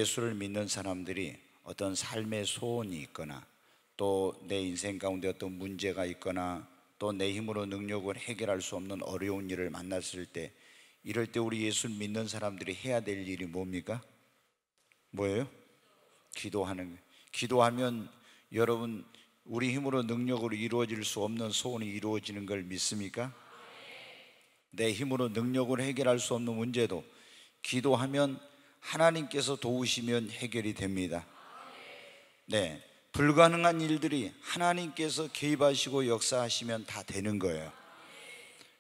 예수를 믿는 사람들이 어떤 삶의 소원이 있거나 또 내 인생 가운데 어떤 문제가 있거나 또 내 힘으로 능력을 해결할 수 없는 어려운 일을 만났을 때, 이럴 때 우리 예수 믿는 사람들이 해야 될 일이 뭡니까? 뭐예요? 기도하는 거예요. 기도하면 여러분, 우리 힘으로 능력으로 이루어질 수 없는 소원이 이루어지는 걸 믿습니까? 내 힘으로 능력으로 해결할 수 없는 문제도 기도하면 하나님께서 도우시면 해결이 됩니다. 네, 불가능한 일들이 하나님께서 개입하시고 역사하시면 다 되는 거예요.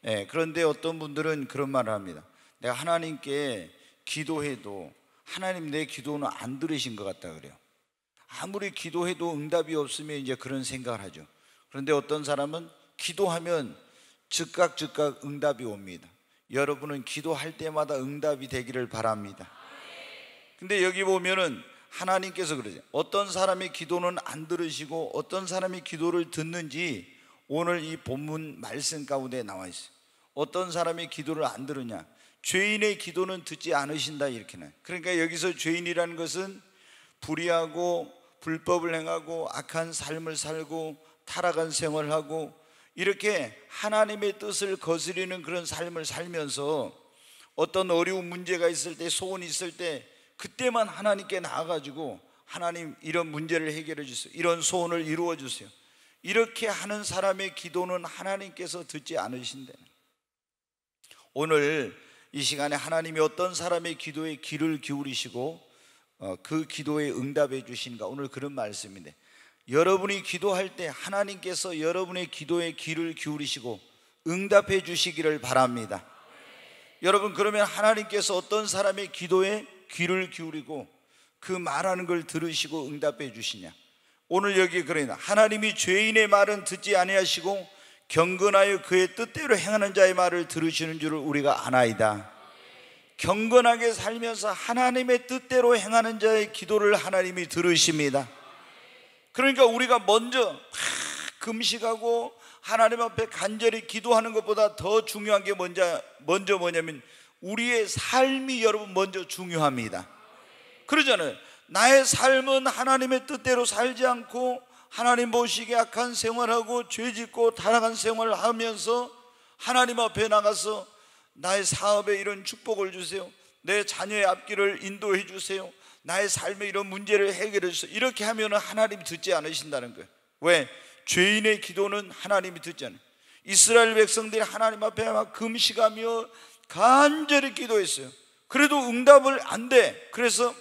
네, 그런데 어떤 분들은 그런 말을 합니다. 내가 하나님께 기도해도 하나님 내 기도는 안 들으신 것 같다 그래요. 아무리 기도해도 응답이 없으면 이제 그런 생각을 하죠. 그런데 어떤 사람은 기도하면 즉각 응답이 옵니다. 여러분은 기도할 때마다 응답이 되기를 바랍니다. 근데 여기 보면은 하나님께서 그러죠. 어떤 사람의 기도는 안 들으시고 어떤 사람이 기도를 듣는지 오늘 이 본문 말씀 가운데 나와 있어요. 어떤 사람이 기도를 안 들으냐? 죄인의 기도는 듣지 않으신다, 이렇게 나와요. 그러니까 여기서 죄인이라는 것은 불의하고 불법을 행하고 악한 삶을 살고 타락한 생활을 하고 이렇게 하나님의 뜻을 거스리는 그런 삶을 살면서 어떤 어려운 문제가 있을 때, 소원이 있을 때 그때만 하나님께 나아가지고 하나님 이런 문제를 해결해 주세요, 이런 소원을 이루어 주세요, 이렇게 하는 사람의 기도는 하나님께서 듣지 않으신다는. 오늘 이 시간에 하나님이 어떤 사람의 기도에 귀를 기울이시고 그 기도에 응답해 주신가, 오늘 그런 말씀인데, 여러분이 기도할 때 하나님께서 여러분의 기도에 귀를 기울이시고 응답해 주시기를 바랍니다. 여러분, 그러면 하나님께서 어떤 사람의 기도에 귀를 기울이고 그 말하는 걸 들으시고 응답해 주시냐? 오늘 여기 그러나 하나님이 죄인의 말은 듣지 아니하시고 경건하여 그의 뜻대로 행하는 자의 말을 들으시는 줄을 우리가 아나이다. 경건하게 살면서 하나님의 뜻대로 행하는 자의 기도를 하나님이 들으십니다. 그러니까 우리가 먼저 금식하고 하나님 앞에 간절히 기도하는 것보다 더 중요한 게 먼저 뭐냐면 우리의 삶이 여러분 먼저 중요합니다. 그러잖아요. 나의 삶은 하나님의 뜻대로 살지 않고 하나님 보시기에 악한 생활하고 죄짓고 타락한 생활을 하면서 하나님 앞에 나가서 나의 사업에 이런 축복을 주세요, 내 자녀의 앞길을 인도해 주세요, 나의 삶에 이런 문제를 해결해 주세요, 이렇게 하면 하나님이 듣지 않으신다는 거예요. 왜? 죄인의 기도는 하나님이 듣지 않아요. 이스라엘 백성들이 하나님 앞에 막 금식하며 간절히 기도했어요. 그래도 응답을 안 돼. 그래서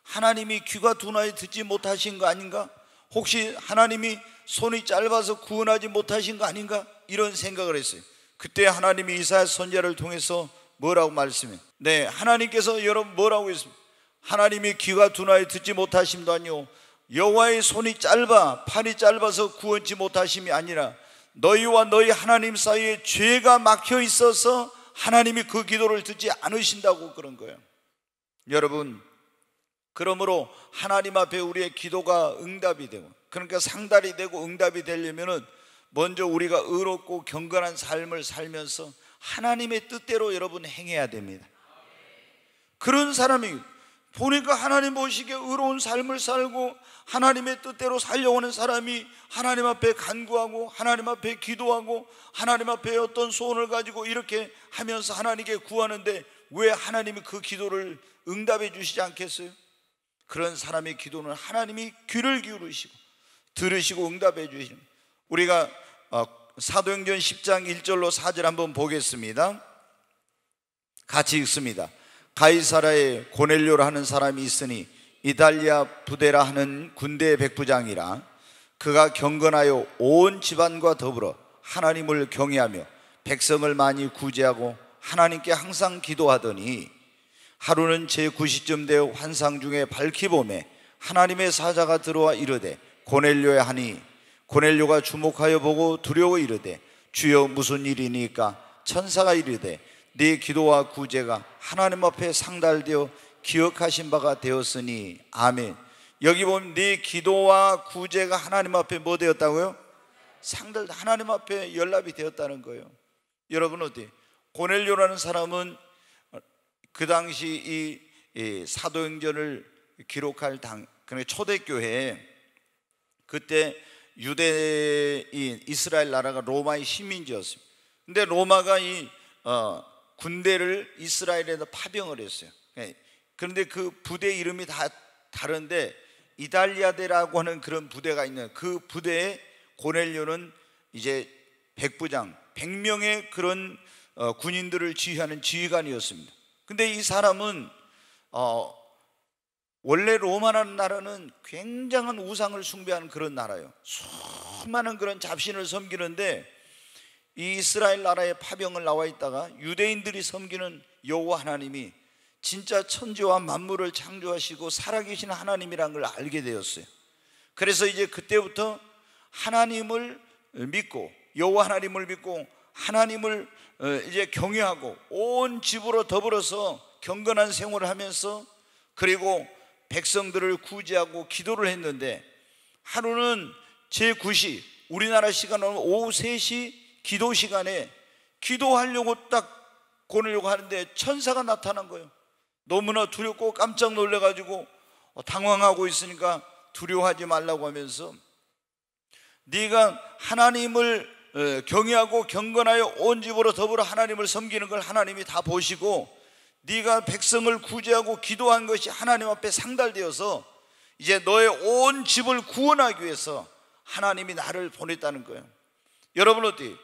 하나님이 귀가 둔하여 듣지 못하신 거 아닌가? 혹시 하나님이 손이 짧아서 구원하지 못하신 거 아닌가? 이런 생각을 했어요. 그때 하나님이 이사야 선지자를 통해서 뭐라고 말씀해요? 네, 하나님께서 여러분 뭐라고 했습니까? 하나님이 귀가 둔하여 듣지 못하심도 아니요 여호와의 손이 짧아 팔이 짧아서 구원치 못하심이 아니라 너희와 너희 하나님 사이에 죄가 막혀 있어서 하나님이 그 기도를 듣지 않으신다고 그런 거예요. 여러분, 그러므로 하나님 앞에 우리의 기도가 응답이 되고, 그러니까 상달이 되고 응답이 되려면은 먼저 우리가 의롭고 경건한 삶을 살면서 하나님의 뜻대로 여러분 행해야 됩니다. 그런 사람이 보니까 하나님 보시기에 의로운 삶을 살고 하나님의 뜻대로 살려고 하는 사람이 하나님 앞에 간구하고 하나님 앞에 기도하고 하나님 앞에 어떤 소원을 가지고 이렇게 하면서 하나님께 구하는데 왜 하나님이 그 기도를 응답해 주시지 않겠어요? 그런 사람의 기도는 하나님이 귀를 기울이시고 들으시고 응답해 주시는. 우리가 사도행전 10장 1절로 4절 한번 보겠습니다. 같이 읽습니다. 가이사라에 고넬료라 하는 사람이 있으니 이달리아 부데라 하는 군대의 백부장이라. 그가 경건하여 온 집안과 더불어 하나님을 경외하며 백성을 많이 구제하고 하나님께 항상 기도하더니 하루는 제9시쯤 되어 환상 중에 밝히 보매 하나님의 사자가 들어와 이르되 고넬료야 하니 고넬료가 주목하여 보고 두려워 이르되 주여 무슨 일이니까? 천사가 이르되 네 기도와 구제가 하나님 앞에 상달되어 기억하신 바가 되었으니 아멘. 여기 보면 네 기도와 구제가 하나님 앞에 뭐 되었다고요? 상달, 하나님 앞에 연락이 되었다는 거예요. 여러분 어디? 고넬료라는 사람은 그 당시 이 사도행전을 기록할 그러니까 초대교회, 그때 유대인 이스라엘 나라가 로마의 식민지였습니다. 근데 로마가 이 군대를 이스라엘에다 파병을 했어요. 그런데 그 부대 이름이 다 다른데 이달리아대라고 하는 그런 부대가 있는 그 부대에 고넬료는 이제 백부장 100명의 그런 군인들을 지휘하는 지휘관이었습니다. 근데 이 사람은 원래 로마라는 나라는 굉장한 우상을 숭배하는 그런 나라예요. 수많은 그런 잡신을 섬기는데 이 이스라엘 나라에 파병을 나와 있다가 유대인들이 섬기는 여호와 하나님이 진짜 천지와 만물을 창조하시고 살아계신 하나님이라는 걸 알게 되었어요. 그래서 이제 그때부터 하나님을 믿고 여호와 하나님을 믿고 하나님을 이제 경외하고 온 집으로 더불어서 경건한 생활을 하면서 그리고 백성들을 구제하고 기도를 했는데, 하루는 제9시 우리나라 시간으로 오후 3시 기도 시간에 기도하려고 딱 고내려고 하는데 천사가 나타난 거예요. 너무나 두렵고 깜짝 놀래가지고 당황하고 있으니까 두려워하지 말라고 하면서, 네가 하나님을 경외하고 경건하여 온 집으로 더불어 하나님을 섬기는 걸 하나님이 다 보시고 네가 백성을 구제하고 기도한 것이 하나님 앞에 상달되어서 이제 너의 온 집을 구원하기 위해서 하나님이 나를 보냈다는 거예요. 여러분 어때요?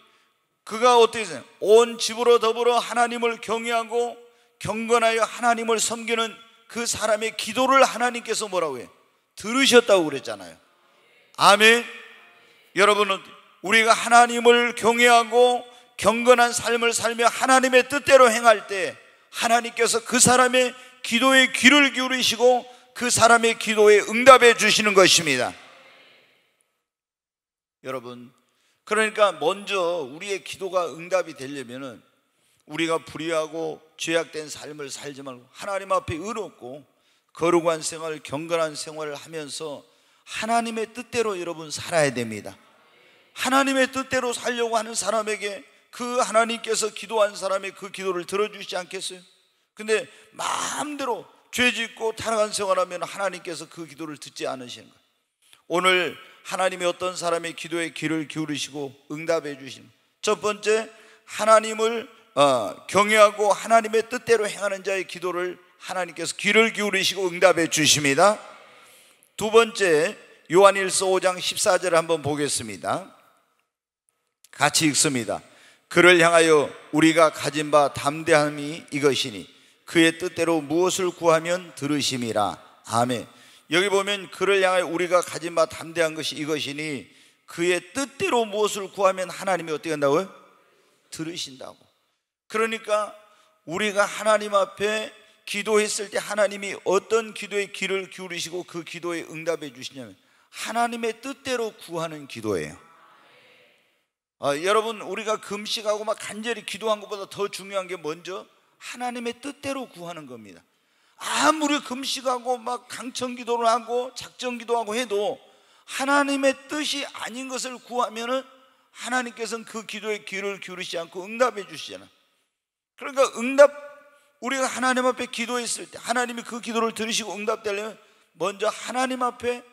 그가 어떻게 해요? 온 집으로 더불어 하나님을 경외하고 경건하여 하나님을 섬기는 그 사람의 기도를 하나님께서 뭐라고 해요? 들으셨다고 그랬잖아요. 아멘. 여러분은 우리가 하나님을 경외하고 경건한 삶을 살며 하나님의 뜻대로 행할 때 하나님께서 그 사람의 기도에 귀를 기울이시고 그 사람의 기도에 응답해 주시는 것입니다. 여러분, 그러니까 먼저 우리의 기도가 응답이 되려면은 우리가 불의하고 죄악된 삶을 살지 말고 하나님 앞에 의롭고 거룩한 생활, 경건한 생활을 하면서 하나님의 뜻대로 여러분 살아야 됩니다. 하나님의 뜻대로 살려고 하는 사람에게 그 하나님께서 기도한 사람의 그 기도를 들어주시지 않겠어요? 근데 마음대로 죄짓고 타락한 생활하면 하나님께서 그 기도를 듣지 않으시는 거예요. 오늘 하나님이 어떤 사람의 기도에 귀를 기울이시고 응답해 주시는 거예요. 첫 번째, 하나님을 경외하고 하나님의 뜻대로 행하는 자의 기도를 하나님께서 귀를 기울이시고 응답해 주십니다. 두 번째, 요한일서 5장 14절을 한번 보겠습니다. 같이 읽습니다. 그를 향하여 우리가 가진 바 담대함이 이것이니 그의 뜻대로 무엇을 구하면 들으심이라. 아멘. 여기 보면 그를 향하여 우리가 가진 바 담대한 것이 이것이니 그의 뜻대로 무엇을 구하면 하나님이 어떻게 한다고요? 들으신다고. 그러니까 우리가 하나님 앞에 기도했을 때 하나님이 어떤 기도에 귀를 기울이시고 그 기도에 응답해 주시냐면 하나님의 뜻대로 구하는 기도예요. 여러분, 우리가 금식하고 막 간절히 기도한 것보다 더 중요한 게 먼저 하나님의 뜻대로 구하는 겁니다. 아무리 금식하고 막 강청 기도를 하고 작정 기도하고 해도 하나님의 뜻이 아닌 것을 구하면은 하나님께서는 그 기도에 귀를 기울이지 않고 응답해 주시잖아요. 그러니까 우리가 하나님 앞에 기도했을 때 하나님이 그 기도를 들으시고 응답되려면 먼저 하나님 앞에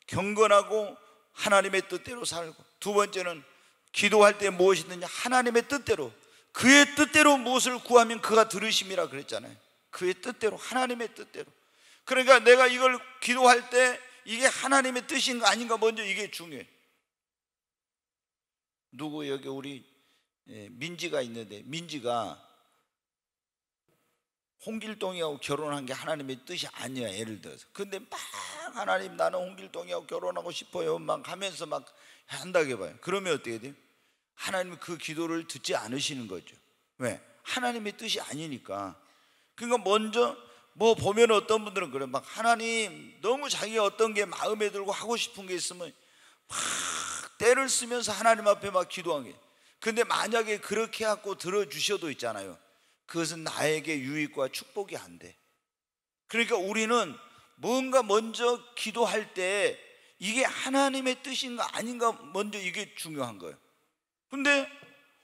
경건하고 하나님의 뜻대로 살고, 두 번째는 기도할 때 무엇이든지 하나님의 뜻대로, 그의 뜻대로 무엇을 구하면 그가 들으심이라 그랬잖아요. 그의 뜻대로, 하나님의 뜻대로. 그러니까 내가 이걸 기도할 때 이게 하나님의 뜻인가 아닌가 먼저 이게 중요해. 누구 여기 우리 민지가 있는데, 민지가 홍길동이하고 결혼한 게 하나님의 뜻이 아니야, 예를 들어서. 근데 막 하나님 나는 홍길동이하고 결혼하고 싶어요 막 하면서 막 한다고 해봐요. 그러면 어떻게 돼요? 하나님은 그 기도를 듣지 않으시는 거죠. 왜? 하나님의 뜻이 아니니까. 그러니까 먼저 뭐 보면 어떤 분들은 그래, 막 하나님 너무 자기가 어떤 게 마음에 들고 하고 싶은 게 있으면 막 때를 쓰면서 하나님 앞에 막 기도한 게, 근데 만약에 그렇게 갖고 들어주셔도 있잖아요, 그것은 나에게 유익과 축복이 안 돼. 그러니까 우리는 뭔가 먼저 기도할 때 이게 하나님의 뜻인가 아닌가 먼저 이게 중요한 거예요. 근데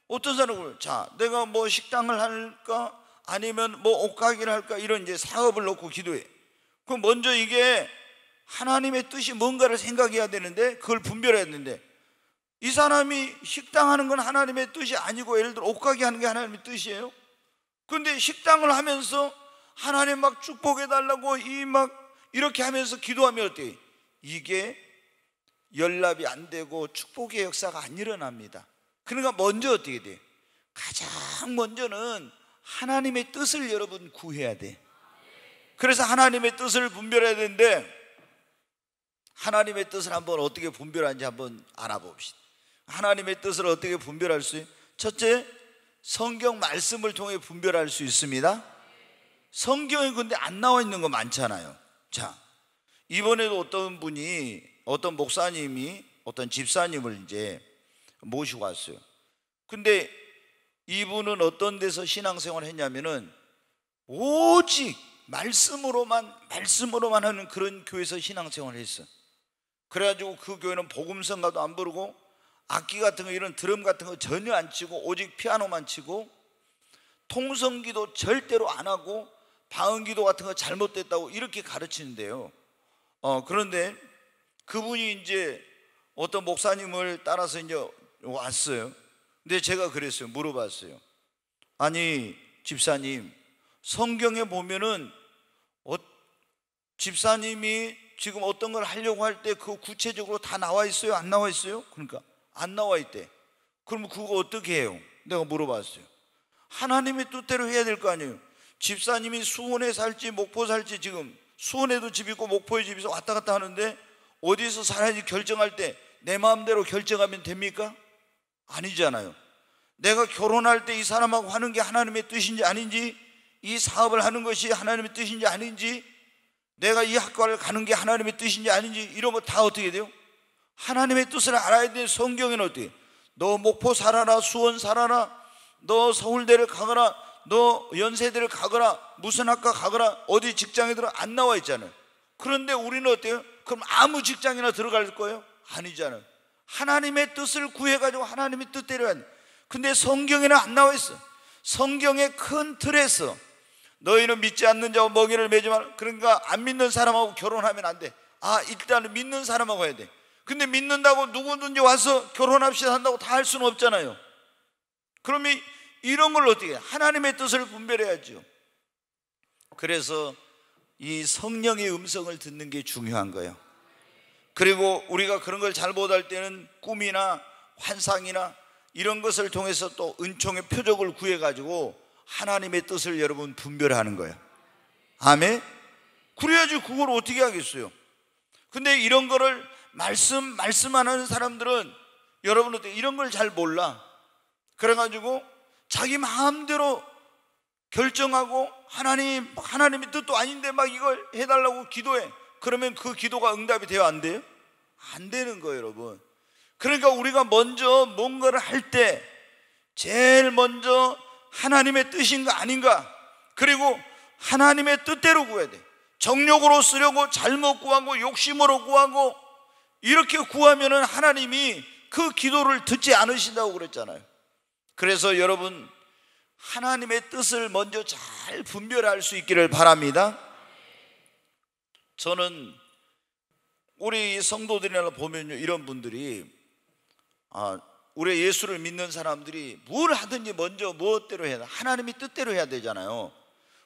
어떤 사람은 자, 내가 뭐 식당을 할까 아니면 뭐 옷가게를 할까, 이런 이제 사업을 놓고 기도해. 그럼 먼저 이게 하나님의 뜻이 뭔가를 생각해야 되는데, 그걸 분별해야 되는데, 이 사람이 식당 하는 건 하나님의 뜻이 아니고, 예를 들어 옷가게 하는 게 하나님의 뜻이에요. 그런데 식당을 하면서 하나님 막 축복해 달라고 이렇게 하면서 기도하면 어때요? 이게 연락이 안 되고 축복의 역사가 안 일어납니다. 그러니까 먼저 어떻게 돼요? 가장 먼저는 하나님의 뜻을 여러분 구해야 돼. 그래서 하나님의 뜻을 분별해야 되는데, 하나님의 뜻을 한번 어떻게 분별하는지 한번 알아봅시다. 하나님의 뜻을 어떻게 분별할 수 있어요? 첫째, 성경 말씀을 통해 분별할 수 있습니다. 성경에 근데 안 나와 있는 거 많잖아요. 자, 이번에도 어떤 목사님이 어떤 집사님을 이제 모시고 왔어요. 근데 이분은 어떤 데서 신앙생활을 했냐면은 오직 말씀으로만 하는 그런 교회에서 신앙생활을 했어. 그래가지고 그 교회는 복음성가도 안 부르고 악기 같은 거, 이런 드럼 같은 거 전혀 안 치고 오직 피아노만 치고, 통성기도 절대로 안 하고 방언기도 같은 거 잘못됐다고 이렇게 가르치는데요. 그런데 그분이 이제 어떤 목사님을 따라서 이제 왔어요. 근데 제가 그랬어요. 물어봤어요. 아니 집사님, 성경에 보면은 집사님이 지금 어떤 걸 하려고 할 때 그 구체적으로 다 나와 있어요? 안 나와 있어요? 그러니까 안 나와 있대. 그러면 그거 어떻게 해요? 내가 물어봤어요. 하나님의 뜻대로 해야 될 거 아니에요. 집사님이 수원에 살지 목포 살지, 지금 수원에도 집 있고 목포에 집 있어 왔다 갔다 하는데 어디서 살아야지 결정할 때 내 마음대로 결정하면 됩니까? 아니잖아요. 내가 결혼할 때 이 사람하고 하는 게 하나님의 뜻인지 아닌지, 이 사업을 하는 것이 하나님의 뜻인지 아닌지, 내가 이 학과를 가는 게 하나님의 뜻인지 아닌지, 이런 거 다 어떻게 돼요? 하나님의 뜻을 알아야 돼. 성경에는 어떻게, 너 목포 살아라, 수원 살아라, 너 서울대를 가거라, 너 연세대를 가거라, 무슨 학과 가거라, 어디 직장에 들어, 안 나와 있잖아요. 그런데 우리는 어때요? 그럼 아무 직장이나 들어갈 거예요? 아니잖아요. 하나님의 뜻을 구해가지고 하나님의 뜻대로 해야 돼. 근데 성경에는 안 나와 있어. 성경의 큰 틀에서 너희는 믿지 않는 자와 멍에를 매지 마라. 그러니까 안 믿는 사람하고 결혼하면 안 돼. 일단은 믿는 사람하고 해야 돼. 근데 믿는다고 누구든지 와서 결혼합시다 한다고 다 할 수는 없잖아요. 그러면 이런 걸 어떻게 해? 하나님의 뜻을 분별해야죠. 그래서 이 성령의 음성을 듣는 게 중요한 거예요. 그리고 우리가 그런 걸 잘 못할 때는 꿈이나 환상이나 이런 것을 통해서 또 은총의 표적을 구해가지고 하나님의 뜻을 여러분 분별하는 거예요. 아멘? 그래야지 그걸 어떻게 하겠어요? 근데 이런 거를 말씀 안 하는 사람들은 여러분 어때? 이런 걸 잘 몰라. 그래가지고 자기 마음대로 결정하고 하나님의 뜻도 아닌데 막 이걸 해달라고 기도해. 그러면 그 기도가 응답이 돼요? 안 돼요? 안 되는 거예요, 여러분. 그러니까 우리가 먼저 뭔가를 할 때 제일 먼저 하나님의 뜻인가 아닌가, 그리고 하나님의 뜻대로 구해야 돼. 정욕으로 쓰려고 잘못 구하고 욕심으로 구하고 이렇게 구하면은 하나님이 그 기도를 듣지 않으신다고 그랬잖아요. 그래서 여러분 하나님의 뜻을 먼저 잘 분별할 수 있기를 바랍니다. 저는 우리 성도들이나 보면요, 이런 분들이 우리 예수를 믿는 사람들이 뭘 하든지 먼저 무엇대로 해야 돼? 하나님의 뜻대로 해야 되잖아요.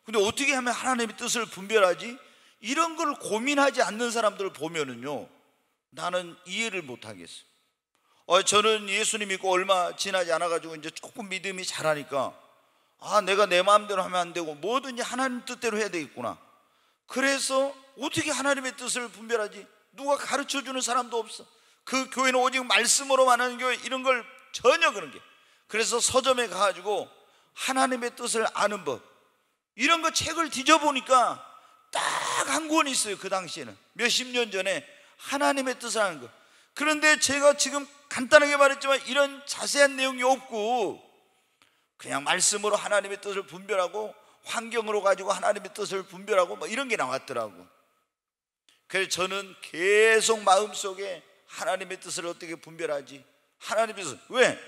근데 어떻게 하면 하나님의 뜻을 분별하지? 이런 걸 고민하지 않는 사람들을 보면은요, 나는 이해를 못 하겠어요. 저는 예수님 믿고 얼마 지나지 않아가지고 이제 조금 믿음이 자라니까 내가 내 마음대로 하면 안 되고 뭐든지 하나님 뜻대로 해야 되겠구나. 그래서 어떻게 하나님의 뜻을 분별하지? 누가 가르쳐주는 사람도 없어. 그 교회는 오직 말씀으로만 하는 교회, 이런 걸 전혀 그런 게. 그래서 서점에 가가지고 하나님의 뜻을 아는 법, 이런 거 책을 뒤져보니까 딱 한 권이 있어요. 그 당시에는 몇십 년 전에 하나님의 뜻을 아는 거. 그런데 제가 지금 간단하게 말했지만 이런 자세한 내용이 없고 그냥 말씀으로 하나님의 뜻을 분별하고 환경으로 가지고 하나님의 뜻을 분별하고 뭐 이런 게 나왔더라고. 그래서 저는 계속 마음속에 하나님의 뜻을 어떻게 분별하지? 하나님의 뜻. 왜?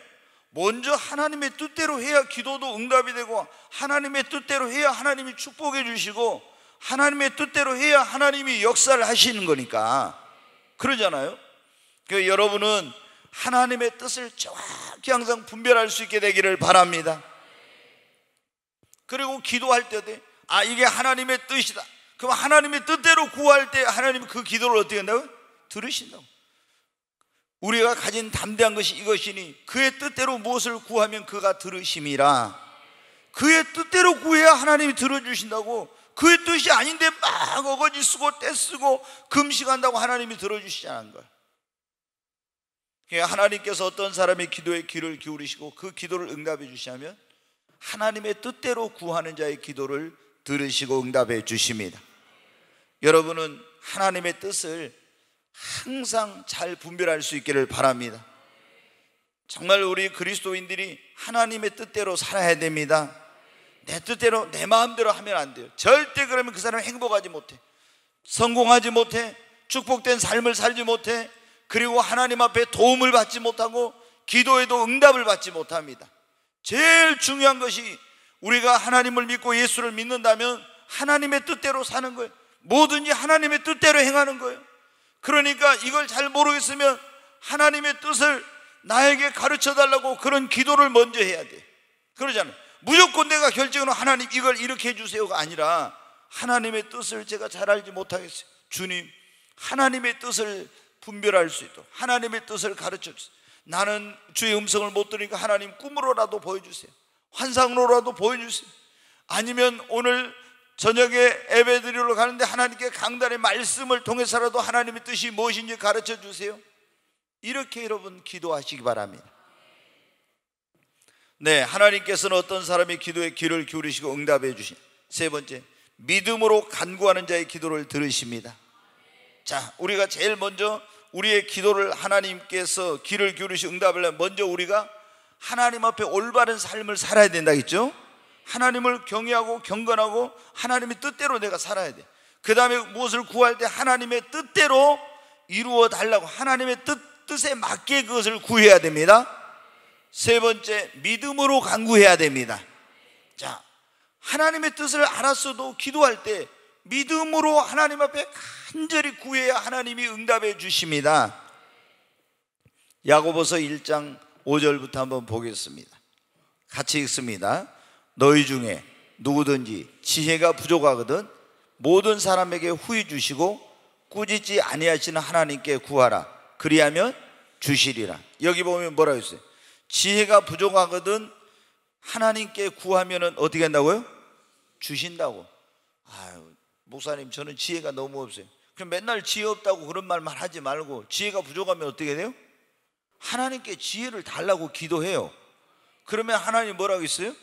먼저 하나님의 뜻대로 해야 기도도 응답이 되고, 하나님의 뜻대로 해야 하나님이 축복해 주시고, 하나님의 뜻대로 해야 하나님이 역사를 하시는 거니까. 그러잖아요. 그러니까 여러분은 하나님의 뜻을 정확히 항상 분별할 수 있게 되기를 바랍니다. 그리고 기도할 때도 이게 하나님의 뜻이다. 그럼 하나님의 뜻대로 구할 때 하나님은 그 기도를 어떻게 한다고요? 들으신다고. 우리가 가진 담대한 것이 이것이니 그의 뜻대로 무엇을 구하면 그가 들으심이라. 그의 뜻대로 구해야 하나님이 들어주신다고. 그의 뜻이 아닌데 막 어거지 쓰고 떼쓰고 금식한다고 하나님이 들어주시지 않은 거예요. 하나님께서 어떤 사람의 기도에 귀를 기울이시고 그 기도를 응답해 주시면 하나님의 뜻대로 구하는 자의 기도를 들으시고 응답해 주십니다. 여러분은 하나님의 뜻을 항상 잘 분별할 수 있기를 바랍니다. 정말 우리 그리스도인들이 하나님의 뜻대로 살아야 됩니다. 내 뜻대로 내 마음대로 하면 안 돼요. 절대 그러면 그 사람은 행복하지 못해, 성공하지 못해, 축복된 삶을 살지 못해, 그리고 하나님 앞에 도움을 받지 못하고 기도에도 응답을 받지 못합니다. 제일 중요한 것이 우리가 하나님을 믿고 예수를 믿는다면 하나님의 뜻대로 사는 거예요. 뭐든지 하나님의 뜻대로 행하는 거예요. 그러니까 이걸 잘 모르겠으면 하나님의 뜻을 나에게 가르쳐 달라고 그런 기도를 먼저 해야 돼. 그러잖아요. 무조건 내가 결정으로 하나님 이걸 이렇게 해주세요가 아니라 하나님의 뜻을 제가 잘 알지 못하겠어요. 주님, 하나님의 뜻을 분별할 수 있도록 하나님의 뜻을 가르쳐 주세요. 나는 주의 음성을 못 들으니까 하나님 꿈으로라도 보여주세요. 환상으로라도 보여주세요. 아니면 오늘 저녁에 예배드리러 가는데 하나님께 강단의 말씀을 통해서라도 하나님의 뜻이 무엇인지 가르쳐 주세요. 이렇게 여러분 기도하시기 바랍니다. 네, 하나님께서는 어떤 사람의 기도에 귀를 기울이시고 응답해 주신 세 번째, 믿음으로 간구하는 자의 기도를 들으십니다. 자, 우리가 제일 먼저 우리의 기도를 하나님께서 귀를 기울이시고 응답을 하면 먼저 우리가 하나님 앞에 올바른 삶을 살아야 된다겠죠? 하나님을 경외하고 경건하고 하나님의 뜻대로 내가 살아야 돼. 그 다음에 무엇을 구할 때 하나님의 뜻대로 이루어 달라고 하나님의 뜻에 맞게 그것을 구해야 됩니다. 세 번째, 믿음으로 간구해야 됩니다. 자, 하나님의 뜻을 알았어도 기도할 때 믿음으로 하나님 앞에 간절히 구해야 하나님이 응답해 주십니다. 야고보서 1장 5절부터 한번 보겠습니다. 같이 읽습니다. 너희 중에 누구든지 지혜가 부족하거든 모든 사람에게 후히 주시고 꾸짖지 아니하시는 하나님께 구하라. 그리하면 주시리라. 여기 보면 뭐라고 했어요? 지혜가 부족하거든 하나님께 구하면 어떻게 한다고요? 주신다고. 아유, 목사님 저는 지혜가 너무 없어요. 그럼 맨날 지혜 없다고 그런 말만 하지 말고 지혜가 부족하면 어떻게 돼요? 하나님께 지혜를 달라고 기도해요. 그러면 하나님 뭐라고 했어요?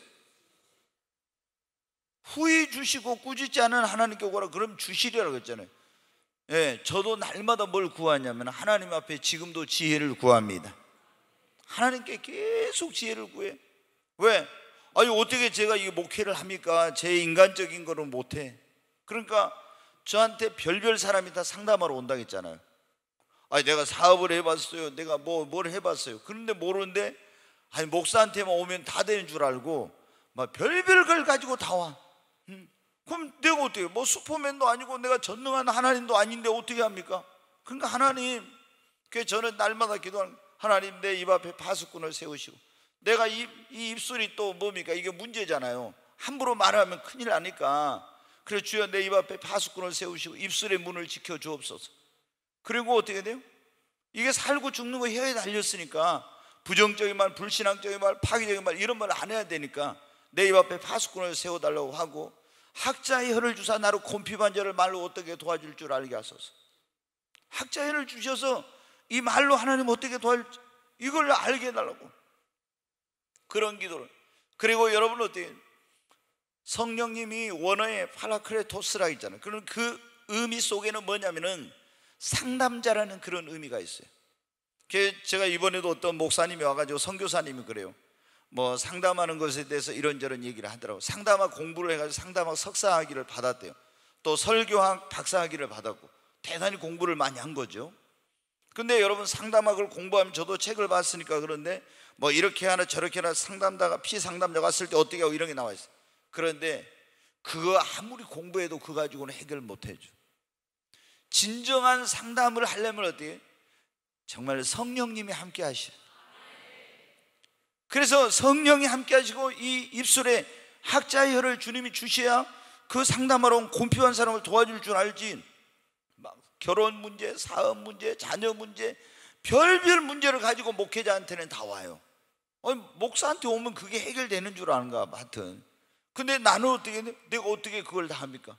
후히 주시고 꾸짖지 않은 하나님께 구하라. 그럼 주시리라고 했잖아요. 예, 저도 날마다 뭘 구하냐면 하나님 앞에 지금도 지혜를 구합니다. 하나님께 계속 지혜를 구해. 왜? 아니 어떻게 제가 이 목회를 합니까? 제 인간적인 거는 못해. 그러니까 저한테 별별 사람이 다 상담하러 온다고 했잖아요. 아니 내가 사업을 해봤어요. 내가 뭘 해봤어요. 그런데 모르는데 아니 목사한테만 오면 다 되는 줄 알고 막 별별 걸 가지고 다 와. 그럼 내가 어떻게 뭐 슈퍼맨도 아니고 내가 전능한 하나님도 아닌데 어떻게 합니까? 그러니까 하나님, 그래서 저는 날마다 기도하는 하나님 내 입 앞에 파수꾼을 세우시고 내가 이 입술이 또 뭡니까? 이게 문제잖아요. 함부로 말하면 큰일 나니까 그래서 주여 내 입 앞에 파수꾼을 세우시고 입술의 문을 지켜주옵소서. 그리고 어떻게 돼요? 이게 살고 죽는 거 혀에 달렸으니까 부정적인 말, 불신앙적인 말, 파괴적인 말 이런 말 안 해야 되니까 내 입 앞에 파수꾼을 세워달라고 하고 학자의 혀를 주사 나로 곤피반절을 말로 어떻게 도와줄 줄 알게 하소서. 학자의 혀를 주셔서 이 말로 하나님 어떻게 도와줄지 이걸 알게 해달라고 그런 기도를. 그리고 여러분 어떻게 성령님이 원어에 파라크레토스라 있잖아요. 그럼 그 의미 속에는 뭐냐면은 상담자라는 그런 의미가 있어요. 제가 이번에도 어떤 목사님이 와가지고 선교사님이 그래요. 뭐 상담하는 것에 대해서 이런저런 얘기를 하더라고요. 상담학 공부를 해가지고 상담학 석사학위를 받았대요. 또 설교학 박사학위를 받았고 대단히 공부를 많이 한 거죠. 근데 여러분, 상담학을 공부하면, 저도 책을 봤으니까 그런데 뭐 이렇게 하나 저렇게 하나 상담자가, 피상담자가 왔을 때 어떻게 하고 이런 게 나와 있어요. 그런데 그거 아무리 공부해도 그거 가지고는 해결 못 해줘. 진정한 상담을 하려면 어떻게 해요? 정말 성령님이 함께 하셔요. 그래서 성령이 함께 하시고 이 입술에 학자의 혀를 주님이 주셔야 그 상담하러 온 곤피한 사람을 도와줄 줄 알지. 막 결혼 문제, 사업 문제, 자녀 문제, 별별 문제를 가지고 목회자한테는 다 와요. 목사한테 오면 그게 해결되는 줄 아는가 봐, 하여튼. 근데 나는 어떻게, 내가 어떻게 그걸 다 합니까?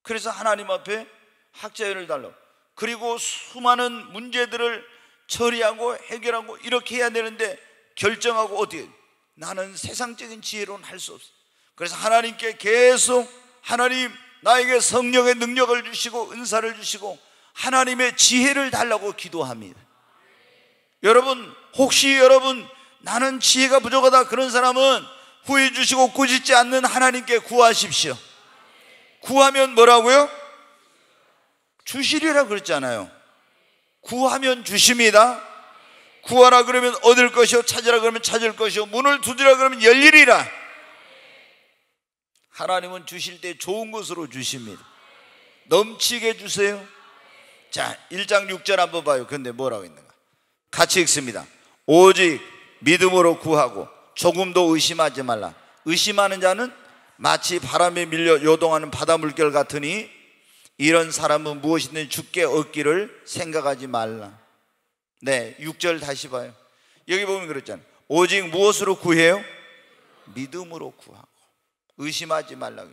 그래서 하나님 앞에 학자열을 달라고, 그리고 수많은 문제들을 처리하고 해결하고 이렇게 해야 되는데 결정하고, 어떻게, 나는 세상적인 지혜로는 할 수 없어. 그래서 하나님께 계속, 하나님 나에게 성령의 능력을 주시고 은사를 주시고 하나님의 지혜를 달라고 기도합니다. 여러분, 혹시 여러분 나는 지혜가 부족하다 그런 사람은 후회 주시고 꾸짖지 않는 하나님께 구하십시오. 구하면 뭐라고요? 주시리라 그랬잖아요. 구하면 주십니다. 구하라 그러면 얻을 것이요, 찾으라 그러면 찾을 것이요, 문을 두드리라 그러면 열리리라. 하나님은 주실 때 좋은 것으로 주십니다. 넘치게 주세요. 자, 1장 6절 한번 봐요. 근데 뭐라고 있는가? 같이 읽습니다. 오직 믿음으로 구하고 조금도 의심하지 말라. 의심하는 자는 마치 바람에 밀려 요동하는 바다 물결 같으니 이런 사람은 무엇이든 주께 얻기를 생각하지 말라. 네, 6절 다시 봐요. 여기 보면 그랬잖아요. 오직 무엇으로 구해요? 믿음으로 구하고 의심하지 말라고.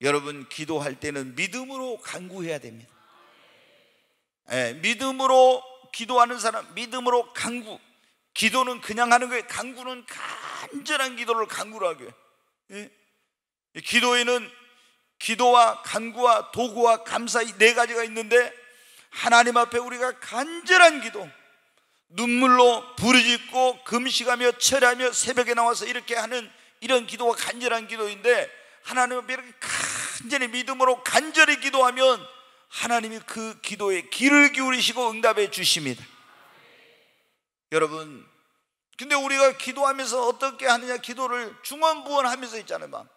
여러분, 기도할 때는 믿음으로 간구해야 됩니다. 네, 믿음으로 기도하는 사람, 믿음으로 간구. 기도는 그냥 하는 거예요. 간구는 간절한 기도를 간구로 하게. 예? 기도에는 기도와 간구와 도구와 감사, 이 네 가지가 있는데, 하나님 앞에 우리가 간절한 기도, 눈물로 부르짖고 금식하며 철야하며 새벽에 나와서 이렇게 하는 이런 기도가 간절한 기도인데, 하나님 앞에 이렇게 간절히 믿음으로 간절히 기도하면 하나님이 그 기도에 귀를 기울이시고 응답해 주십니다. 여러분, 근데 우리가 기도하면서 어떻게 하느냐, 기도를 중언부언하면서 있잖아요. 막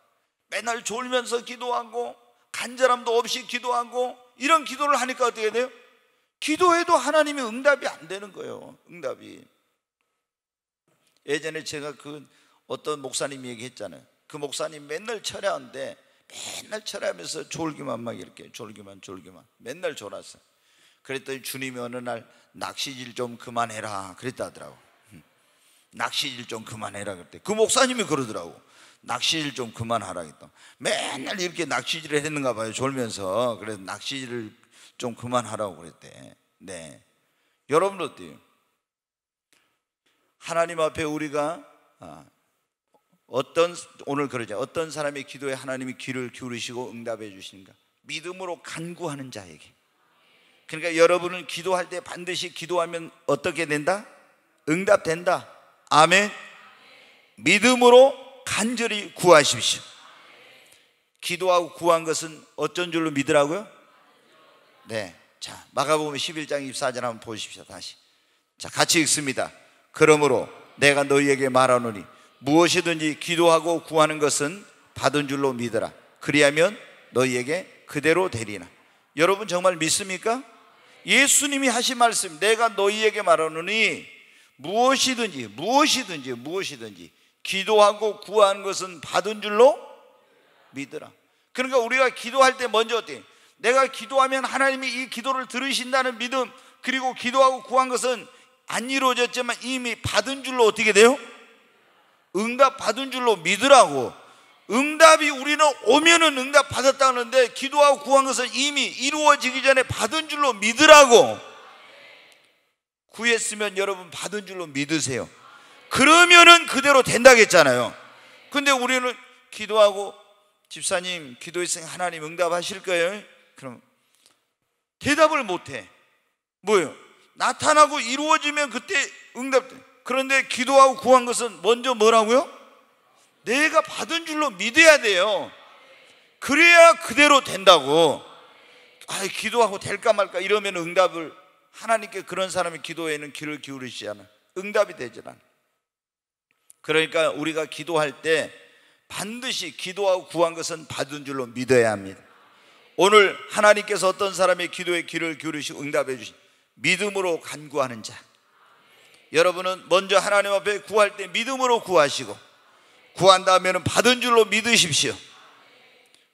맨날 졸면서 기도하고 간절함도 없이 기도하고 이런 기도를 하니까 어떻게 돼요? 기도해도 하나님이 응답이 안 되는 거예요. 응답이. 예전에 제가 그 어떤 목사님 얘기했잖아요. 그 목사님 맨날 철야하는데 맨날 철야하면서 졸기만, 막 이렇게 졸기만 맨날 졸았어요. 그랬더니 주님이 어느 날 낚시질 좀 그만해라 그랬다 하더라고. 낚시질 좀 그만해라 그랬대. 그 목사님이 그러더라고. 낚시질 좀 그만하라 했다. 맨날 이렇게 낚시질을 했는가 봐요, 졸면서. 그래서 낚시질을 좀 그만하라고 그랬대. 네, 여러분 어때요? 하나님 앞에 우리가 오늘 그러자, 어떤 사람의 기도에 하나님이 귀를 기울이시고 응답해 주시는가? 믿음으로 간구하는 자에게. 그러니까 여러분은 기도할 때 반드시 기도하면 어떻게 된다? 응답된다. 아멘. 믿음으로 간절히 구하십시오. 기도하고 구한 것은 어쩐 줄로 믿으라고요? 네. 자, 마가복음 11장 24절 한번 보십시오. 다시. 자, 같이 읽습니다. 그러므로 내가 너희에게 말하노니 무엇이든지 기도하고 구하는 것은 받은 줄로 믿으라. 그리하면 너희에게 그대로 되리나. 여러분 정말 믿습니까? 예수님이 하신 말씀, 내가 너희에게 말하노니 무엇이든지 기도하고 구하는 것은 받은 줄로 믿으라. 그러니까 우리가 기도할 때 먼저 어때? 내가 기도하면 하나님이 이 기도를 들으신다는 믿음, 그리고 기도하고 구한 것은 안 이루어졌지만 이미 받은 줄로 어떻게 돼요? 응답 받은 줄로 믿으라고. 응답이 우리는 오면은 응답 받았다 하는데, 기도하고 구한 것은 이미 이루어지기 전에 받은 줄로 믿으라고. 구했으면 여러분 받은 줄로 믿으세요. 그러면은 그대로 된다겠잖아요. 근데 우리는 기도하고, 집사님 기도했으니 하나님 응답하실 거예요? 그럼 대답을 못해. 뭐예요? 나타나고 이루어지면 그때 응답돼. 그런데 기도하고 구한 것은 먼저 뭐라고요? 내가 받은 줄로 믿어야 돼요. 그래야 그대로 된다고. 기도하고 될까 말까 이러면 응답을 하나님께 그런 사람의 기도에는 귀를 기울이시지 않아. 응답이 되질 않아. 그러니까 우리가 기도할 때 반드시 기도하고 구한 것은 받은 줄로 믿어야 합니다. 오늘 하나님께서 어떤 사람의 기도에 귀를 기울이시고 응답해 주신 믿음으로 간구하는 자, 여러분은 먼저 하나님 앞에 구할 때 믿음으로 구하시고, 구한 다음에는 받은 줄로 믿으십시오.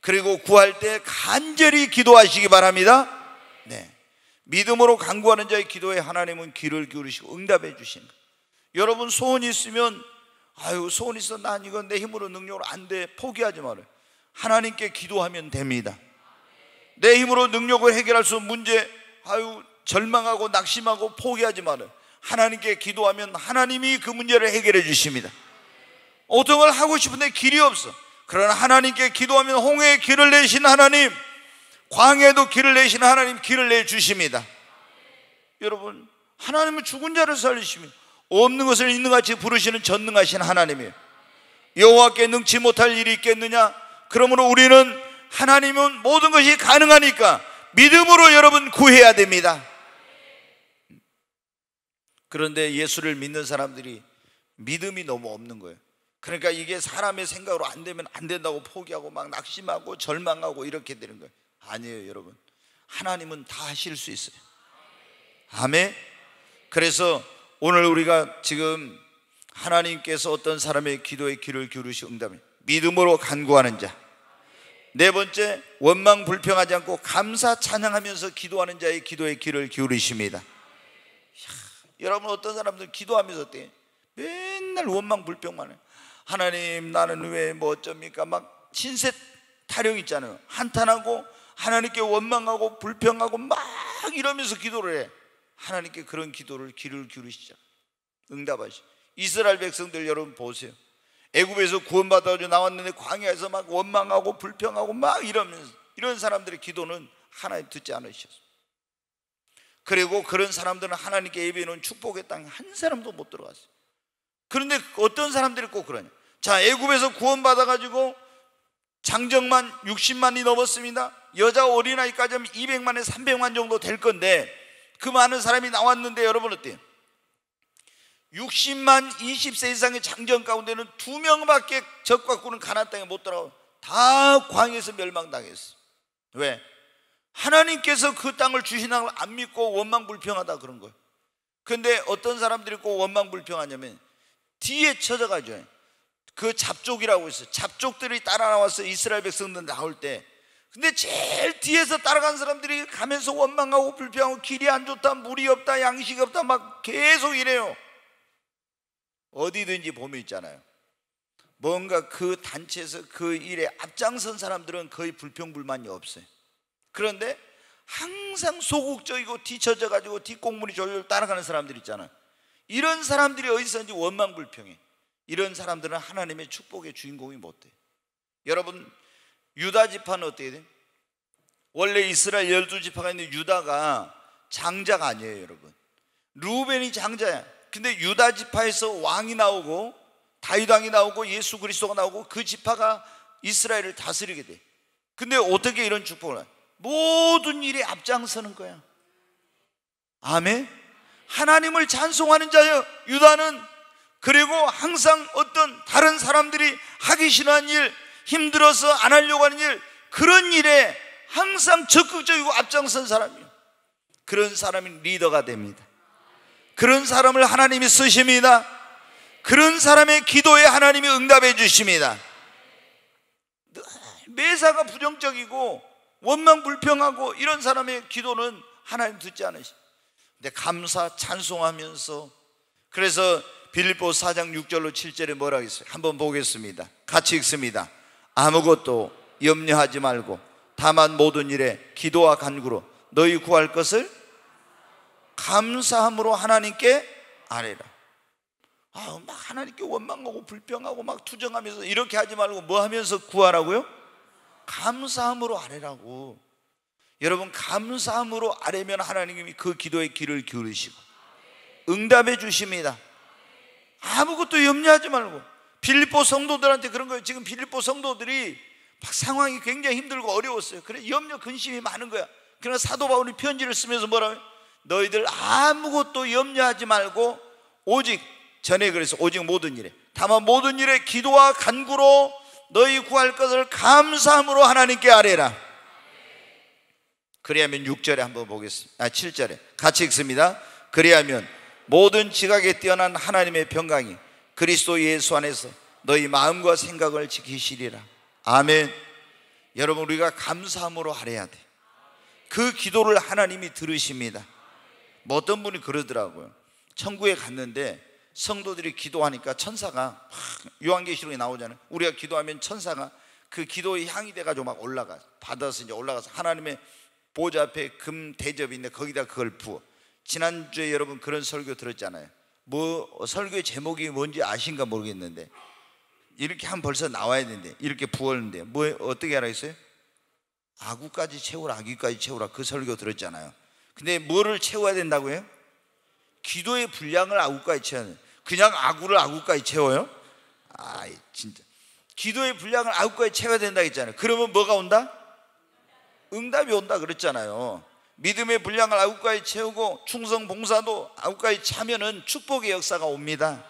그리고 구할 때 간절히 기도하시기 바랍니다. 네, 믿음으로 간구하는 자의 기도에 하나님은 귀를 기울이시고 응답해 주시는 거예요. 여러분 소원이 있으면 소원 있어, 난 이건 내 힘으로 능력으로 안 돼, 포기하지 말아요. 하나님께 기도하면 됩니다. 내 힘으로 능력을 해결할 수 없는 문제, 절망하고 낙심하고 포기하지 말아요. 하나님께 기도하면 하나님이 그 문제를 해결해 주십니다. 어떤 걸 하고 싶은데 길이 없어. 그러나 하나님께 기도하면 홍해에 길을 내신 하나님, 광야에도 길을 내신 하나님 길을 내주십니다. 여러분, 하나님은 죽은 자를 살리시며 없는 것을 있는 같이 부르시는 전능하신 하나님이에요. 여호와께 능치 못할 일이 있겠느냐? 그러므로 우리는 하나님은 모든 것이 가능하니까 믿음으로 여러분 구해야 됩니다. 그런데 예수를 믿는 사람들이 믿음이 너무 없는 거예요. 그러니까 이게 사람의 생각으로 안 되면 안 된다고 포기하고 막 낙심하고 절망하고 이렇게 되는 거예요. 아니에요, 여러분. 하나님은 다 하실 수 있어요. 아멘. 그래서 오늘 우리가 지금 하나님께서 어떤 사람의 기도에 귀를 기울이시고 응답을 믿음으로 간구하는 자, 네 번째, 원망 불평하지 않고 감사 찬양하면서 기도하는 자의 기도에 귀를 기울이십니다. 여러분, 어떤 사람들 기도하면서 어때요? 맨날 원망 불평만 해요. 하나님, 나는 왜 뭐 어쩝니까? 막 신세 타령 있잖아요. 한탄하고 하나님께 원망하고 불평하고 막 이러면서 기도를 해. 하나님께 그런 기도를 귀를 기울이시자, 응답하시죠. 이스라엘 백성들 여러분 보세요. 애굽에서 구원받아서 나왔는데 광야에서 막 원망하고 불평하고 막 이러면서, 이런 사람들의 기도는 하나님 듣지 않으셨어요. 그리고 그런 사람들은 하나님께 예비해 놓은 축복의 땅에 한 사람도 못 들어갔어요. 그런데 어떤 사람들이 꼭 그러냐? 자, 애굽에서 구원받아가지고 장정만 60만이 넘었습니다. 여자 어린아이까지 하면 200만에 300만 정도 될 건데, 그 많은 사람이 나왔는데 여러분 어때요? 60만 20세 이상의 장정 가운데는 2명밖에 적과 꾼은 가나안 땅에 못 들어가고 다 광야에서 멸망당했어. 왜? 하나님께서 그 땅을 주시는 걸 안 믿고 원망불평하다 그런 거예요. 그런데 어떤 사람들이 꼭 원망불평하냐면 뒤에 쳐져가지고, 그 잡족이라고 있어요. 잡족들이 따라 나와서 이스라엘 백성들 나올 때, 근데 제일 뒤에서 따라간 사람들이 가면서 원망하고 불평하고 길이 안 좋다, 물이 없다, 양식이 없다 막 계속 이래요. 어디든지 보면 있잖아요, 뭔가 그 단체에서 그 일에 앞장선 사람들은 거의 불평불만이 없어요. 그런데 항상 소극적이고 뒤쳐져가지고 뒷공문이 졸졸 따라가는 사람들 있잖아요. 이런 사람들이 어디서든지 원망불평해. 이런 사람들은 하나님의 축복의 주인공이 못 돼요. 여러분, 유다 지파는 어떻게 돼요? 원래 이스라엘 12지파가 있는데 유다가 장자가 아니에요, 여러분. 루벤이 장자야. 근데 유다 지파에서 왕이 나오고 다윗 왕이 나오고 예수 그리스도가 나오고 그 지파가 이스라엘을 다스리게 돼. 근데 어떻게 이런 축복을 해요? 모든 일에 앞장서는 거야. 아멘. 하나님을 찬송하는 자여 유다는. 그리고 항상 어떤 다른 사람들이 하기 싫어하는 일, 힘들어서 안 하려고 하는 일, 그런 일에 항상 적극적이고 앞장선 사람이에요. 그런 사람이 리더가 됩니다. 그런 사람을 하나님이 쓰십니다. 그런 사람의 기도에 하나님이 응답해 주십니다. 매사가 부정적이고 원망불평하고 이런 사람의 기도는 하나님 듣지 않으십니다. 근데 감사 찬송하면서, 그래서 빌립보 4장 6절로 7절에 뭐라고 했어요? 한번 보겠습니다. 같이 읽습니다. 아무것도 염려하지 말고 다만 모든 일에 기도와 간구로 너희 구할 것을 감사함으로 하나님께 아뢰라. 막 하나님께 원망하고 불평하고 막 투정하면서 이렇게 하지 말고 뭐 하면서 구하라고요? 감사함으로 아뢰라고. 여러분, 감사함으로 아뢰면 하나님이 그 기도에 귀를 기울이시고 응답해 주십니다. 아무것도 염려하지 말고. 빌립보 성도들한테 그런 거예요. 지금 빌립보 성도들이 막 상황이 굉장히 힘들고 어려웠어요. 그래서 염려 근심이 많은 거야. 그러나 사도 바울이 편지를 쓰면서 뭐라고 해요? 너희들 아무것도 염려하지 말고 오직 전에 그래서 오직 모든 일에 다만 모든 일에 기도와 간구로 너희 구할 것을 감사함으로 하나님께 아뢰라. 그리하면 6절에 한번 보겠습니다. 7절에 같이 읽습니다. 그리하면 모든 지각에 뛰어난 하나님의 평강이 그리스도 예수 안에서 너희 마음과 생각을 지키시리라. 아멘. 여러분, 우리가 감사함으로 아뢰야 돼. 그 기도를 하나님이 들으십니다. 뭐 어떤 분이 그러더라고요. 천국에 갔는데 성도들이 기도하니까 천사가 요한계시록에 나오잖아요. 우리가 기도하면 천사가 그 기도의 향이 돼가지고 막 올라가, 받아서 이제 올라가서 하나님의 보좌 앞에 금 대접이 있는데 거기다 그걸 부어. 지난주에 여러분 그런 설교 들었잖아요. 뭐 설교의 제목이 뭔지 아신가 모르겠는데 이렇게 하면 벌써 나와야 되는데 이렇게 부었는데 뭐 어떻게 알아있어요? 아구까지 채우라, 아귀까지 채우라, 그 설교 들었잖아요. 근데 뭐를 채워야 된다고요? 기도의 분량을 아구까지 채워야 돼요. 그냥 아구를 아구까지 채워요? 아이 진짜. 기도의 분량을 아구까지 채워야 된다 했잖아요. 그러면 뭐가 온다? 응답이 온다 그랬잖아요. 믿음의 분량을 아구까지 채우고 충성 봉사도 아구까지 차면은 축복의 역사가 옵니다.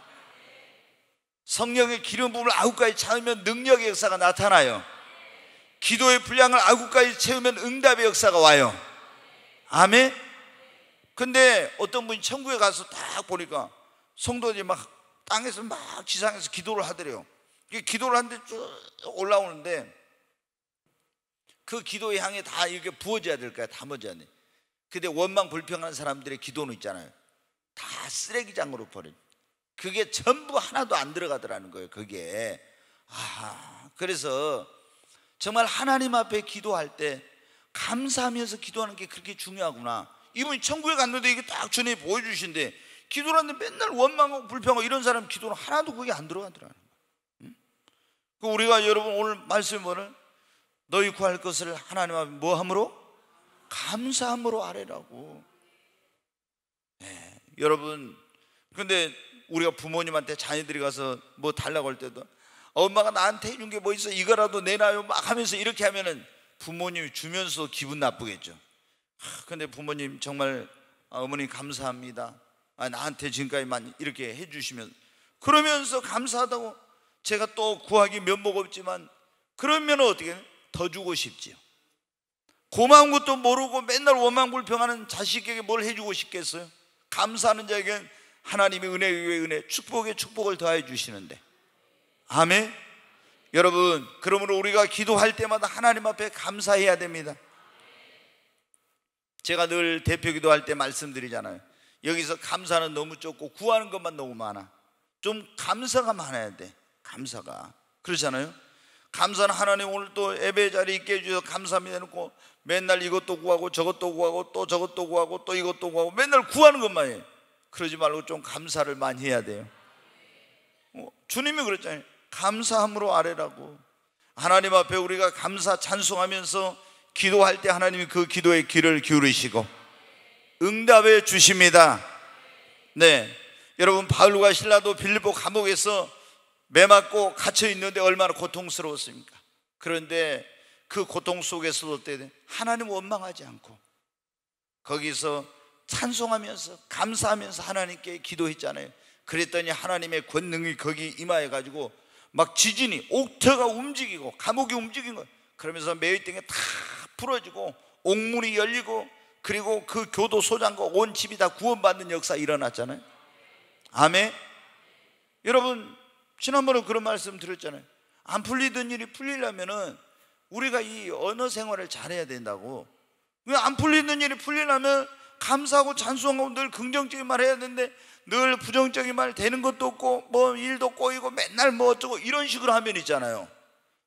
성령의 기름 부음을 아구까지 차면 능력의 역사가 나타나요. 기도의 분량을 아구까지 채우면 응답의 역사가 와요. 아멘. 근데 어떤 분이 천국에 가서 딱 보니까 성도들이 막 땅에서 막 지상에서 기도를 하더래요. 기도를 하는데 쭉 올라오는데 그 기도의 향에 다 이렇게 부어져야 될까요? 담아져야 돼. 근데 원망 불평한 사람들의 기도는 있잖아요. 다 쓰레기장으로 버려. 그게 전부 하나도 안 들어가더라는 거예요. 그게. 그래서 정말 하나님 앞에 기도할 때 감사하면서 기도하는 게 그렇게 중요하구나. 이분이 천국에 갔는데 이게 딱 주님이 보여주신데 기도를 하는데 맨날 원망하고 불평하고 이런 사람 기도는 하나도 그게 안 들어가더라는 거예요. 우리가 여러분 오늘 말씀 뭐를 너희 구할 것을 하나님 앞에 뭐 함으로? 감사함으로 아뢰라고. 네, 여러분 근데 우리가 부모님한테 자녀들이 가서 뭐 달라고 할 때도 엄마가 나한테 해준 게 뭐 있어 이거라도 내놔요 막 하면서 이렇게 하면은 부모님이 주면서 기분 나쁘겠죠. 근데 부모님 정말 어머니 감사합니다. 나한테 지금까지만 이렇게 해주시면 그러면서 감사하다고 제가 또 구하기 면목 없지만 그러면 어떻게 해요? 더 주고 싶지요. 고마운 것도 모르고 맨날 원망불평하는 자식에게 뭘 해주고 싶겠어요? 감사하는 자에게는 하나님의 은혜 위에 은혜, 축복에 축복을 더해 주시는데. 아멘. 여러분, 그러므로 우리가 기도할 때마다 하나님 앞에 감사해야 됩니다. 제가 늘 대표 기도할 때 말씀드리잖아요. 여기서 감사는 너무 적고 구하는 것만 너무 많아. 좀 감사가 많아야 돼. 감사가. 그렇잖아요. 감사는 하나님 오늘 또 예배 자리에 있게 해주셔서 감사합니다 해놓고 맨날 이것도 구하고 저것도 구하고 또 저것도 구하고 또 이것도 구하고 맨날 구하는 것만 해. 그러지 말고 좀 감사를 많이 해야 돼요. 주님이 그랬잖아요. 감사함으로 아뢰라고. 하나님 앞에 우리가 감사 찬송하면서 기도할 때 하나님이 그 기도에 귀를 기울이시고 응답해 주십니다. 네, 여러분 바울과 실라도 빌립보 감옥에서 매 맞고 갇혀 있는데 얼마나 고통스러웠습니까? 그런데 그 고통 속에서도 하나님 원망하지 않고 거기서 찬송하면서 감사하면서 하나님께 기도했잖아요. 그랬더니 하나님의 권능이 거기 임하여가지고 막 지진이 옥터가 움직이고 감옥이 움직인 거예요. 그러면서 매일등에 다 풀어지고 옥문이 열리고 그리고 그 교도소장과 온 집이 다 구원받는 역사 일어났잖아요. 아멘. 여러분 지난번에 그런 말씀 드렸잖아요. 안 풀리던 일이 풀리려면은 우리가 이 언어 생활을 잘해야 된다고. 왜 안 풀리는 일이 풀리려면 감사하고 찬송하고 늘 긍정적인 말 해야 되는데 늘 부정적인 말 되는 것도 없고 뭐 일도 꼬이고 맨날 뭐 어쩌고 이런 식으로 하면 있잖아요.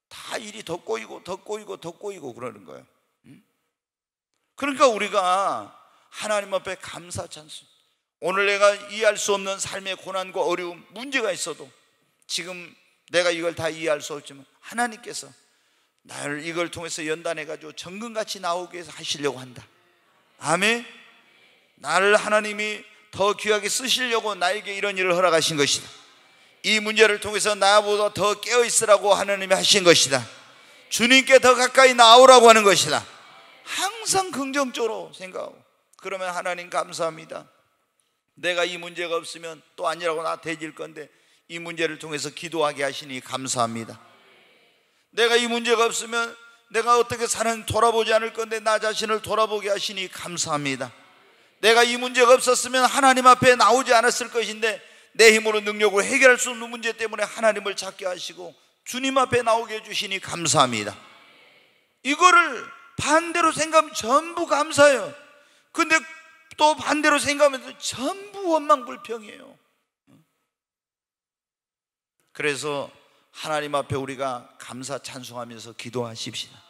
다 일이 더 꼬이고 더 꼬이고 더 꼬이고 그러는 거예요. 그러니까 우리가 하나님 앞에 감사 찬송. 오늘 내가 이해할 수 없는 삶의 고난과 어려움, 문제가 있어도 지금 내가 이걸 다 이해할 수 없지만 하나님께서 나를 이걸 통해서 연단해가지고 정금같이 나오게 해서 하시려고 한다. 아멘. 나를 하나님이 더 귀하게 쓰시려고 나에게 이런 일을 허락하신 것이다. 이 문제를 통해서 나보다 더 깨어있으라고 하나님이 하신 것이다. 주님께 더 가까이 나오라고 하는 것이다. 항상 긍정적으로 생각하고 그러면 하나님 감사합니다. 내가 이 문제가 없으면 또 아니라고 나 대질 건데 이 문제를 통해서 기도하게 하시니 감사합니다. 내가 이 문제가 없으면 내가 어떻게 사는 돌아보지 않을 건데 나 자신을 돌아보게 하시니 감사합니다. 내가 이 문제가 없었으면 하나님 앞에 나오지 않았을 것인데 내 힘으로 능력으로 해결할 수 없는 문제 때문에 하나님을 찾게 하시고 주님 앞에 나오게 해주시니 감사합니다. 이거를 반대로 생각하면 전부 감사해요. 근데 또 반대로 생각하면 전부 원망불평이에요. 그래서 하나님 앞에 우리가 감사 찬송하면서 기도하십시다.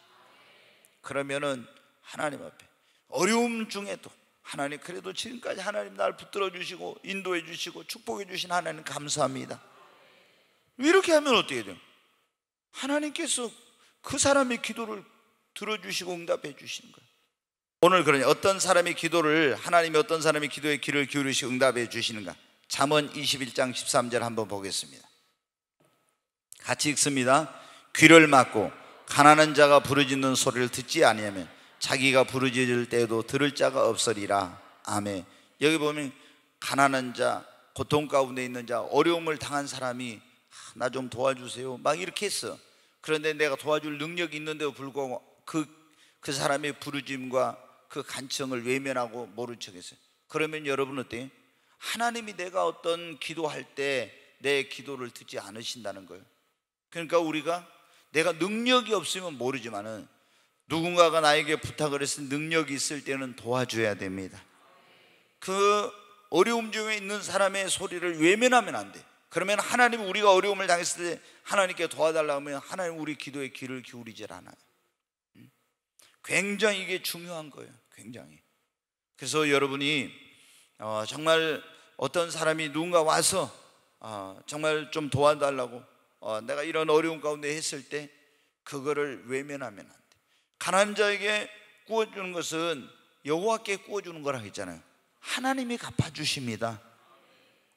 그러면은 하나님 앞에 어려움 중에도 하나님, 그래도 지금까지 하나님 날 붙들어 주시고 인도해 주시고 축복해 주신 하나님 감사합니다. 이렇게 하면 어떻게 돼요? 하나님께서 그 사람의 기도를 들어주시고 응답해 주시는 거예요. 오늘 그러니 어떤 사람의 기도를, 하나님이 어떤 사람의 기도에 귀를 기울이시고 응답해 주시는가? 잠언 21장 13절 한번 보겠습니다. 같이 읽습니다. 귀를 막고 가난한 자가 부르짖는 소리를 듣지 아니하면 자기가 부르짖을 때에도 들을 자가 없으리라. 아멘. 여기 보면 가난한 자, 고통 가운데 있는 자, 어려움을 당한 사람이 나 좀 도와주세요 막 이렇게 했어. 그런데 내가 도와줄 능력이 있는데도 불구하고 그 사람의 부르짖음과 그 간청을 외면하고 모른 척했어요. 그러면 여러분 어때요? 하나님이 내가 어떤 기도할 때 내 기도를 듣지 않으신다는 거예요. 그러니까 우리가 내가 능력이 없으면 모르지만은 누군가가 나에게 부탁을 했을 때 능력이 있을 때는 도와줘야 됩니다. 그 어려움 중에 있는 사람의 소리를 외면하면 안 돼. 그러면 하나님, 우리가 어려움을 당했을 때 하나님께 도와달라고 하면 하나님 우리 기도에 귀를 기울이질 않아요. 굉장히 이게 중요한 거예요. 굉장히. 그래서 여러분이 정말 어떤 사람이 누군가 와서 정말 좀 도와달라고 내가 이런 어려움 가운데 했을 때 그거를 외면하면 안 돼. 가난한 자에게 구워주는 것은 여호와께 구워주는 거라고 했잖아요. 하나님이 갚아주십니다.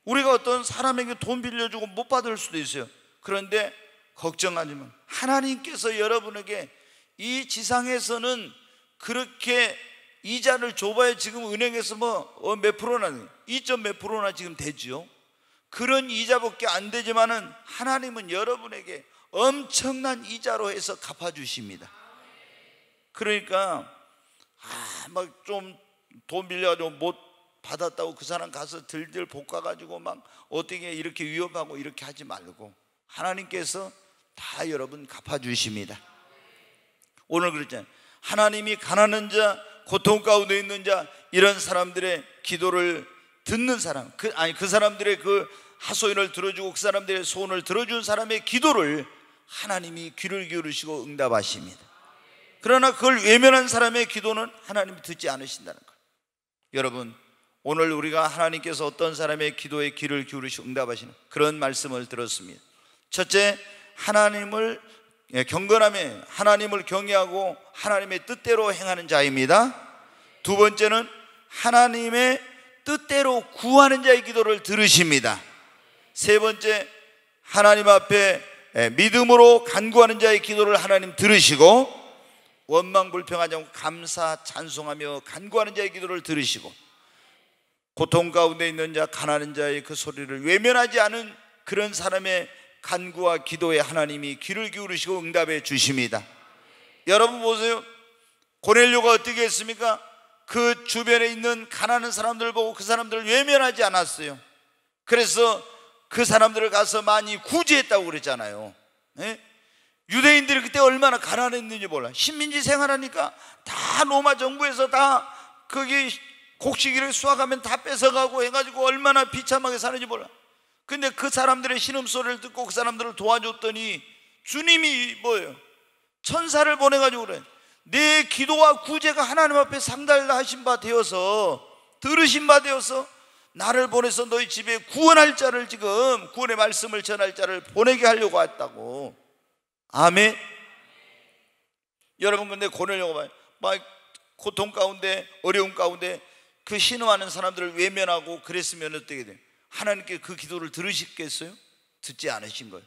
우리가 어떤 사람에게 돈 빌려주고 못 받을 수도 있어요. 그런데 걱정하지 마. 하나님께서 여러분에게 이 지상에서는 그렇게 이자를 줘봐야 지금 은행에서 몇 프로나 2점 몇 프로나 지금 되죠. 그런 이자밖에 안 되지만은 하나님은 여러분에게 엄청난 이자로 해서 갚아주십니다. 그러니까 막 좀 돈 빌려가지고 못 받았다고 그 사람 가서 들들 볶아가지고 막 어떻게 이렇게 위협하고 이렇게 하지 말고 하나님께서 다 여러분 갚아주십니다. 오늘 그랬잖아요. 하나님이 가난한 자, 고통 가운데 있는 자, 이런 사람들의 기도를 듣는 사람, 그 사람들의 그 하소연을 들어주고 그 사람들의 소원을 들어준 사람의 기도를 하나님이 귀를 기울이시고 응답하십니다. 그러나 그걸 외면한 사람의 기도는 하나님이 듣지 않으신다는 거예요. 여러분, 오늘 우리가 하나님께서 어떤 사람의 기도에 귀를 기울이시고 응답하시는 그런 말씀을 들었습니다. 첫째, 하나님을 경건하며 하나님을 경외하고 하나님의 뜻대로 행하는 자입니다. 두 번째는 하나님의 뜻대로 구하는 자의 기도를 들으십니다. 세 번째, 하나님 앞에 믿음으로 간구하는 자의 기도를 하나님 들으시고 원망불평하지 않고 감사 찬송하며 간구하는 자의 기도를 들으시고 고통 가운데 있는 자, 가난한 자의 그 소리를 외면하지 않은 그런 사람의 간구와 기도에 하나님이 귀를 기울이시고 응답해 주십니다. 여러분 보세요. 고넬료가 어떻게 했습니까? 그 주변에 있는 가난한 사람들 보고 그 사람들을 외면하지 않았어요. 그래서 그 사람들을 가서 많이 구제했다고 그랬잖아요. 네? 유대인들이 그때 얼마나 가난했는지 몰라. 식민지 생활하니까 다 로마 정부에서 다 거기 곡식이를 수확하면 다 뺏어가고 해가지고 얼마나 비참하게 사는지 몰라. 근데 그 사람들의 신음소리를 듣고 그 사람들을 도와줬더니 주님이 뭐예요? 천사를 보내가지고 그래. 내 기도와 구제가 하나님 앞에 상달하신 바 되어서, 들으신 바 되어서 나를 보내서 너희 집에 구원할 자를, 지금 구원의 말씀을 전할 자를 보내게 하려고 했다고. 아멘. 여러분, 근데 고넬료가 막 고통 가운데 어려움 가운데 그 신음하는 사람들을 외면하고 그랬으면 어떻게 돼요? 하나님께 그 기도를 들으시겠어요? 듣지 않으신 거예요.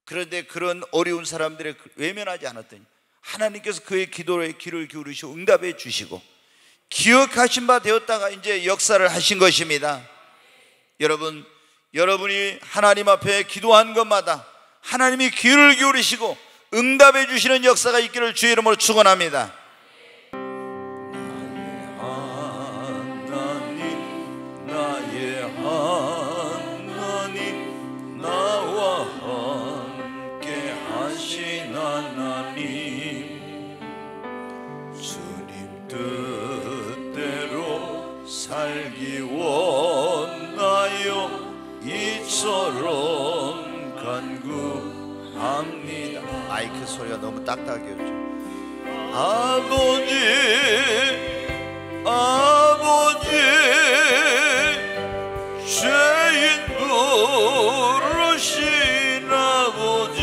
그런데 그런 어려운 사람들의 외면하지 않았더니 하나님께서 그의 기도에 귀를 기울이시고 응답해 주시고 기억하신 바 되었다가 이제 역사를 하신 것입니다. 여러분, 여러분이 하나님 앞에 기도한 것마다 하나님이 귀를 기울이시고 응답해 주시는 역사가 있기를 주의 이름으로 축원합니다. 나의 하나님, 나와 함께 하신 하나님, 주님 뜻대로 살기 원하여 이처럼 간구합니다. 마이크 소리가 너무 딱딱해요. 아버지, 아버지, 죄인 부르신 아버지,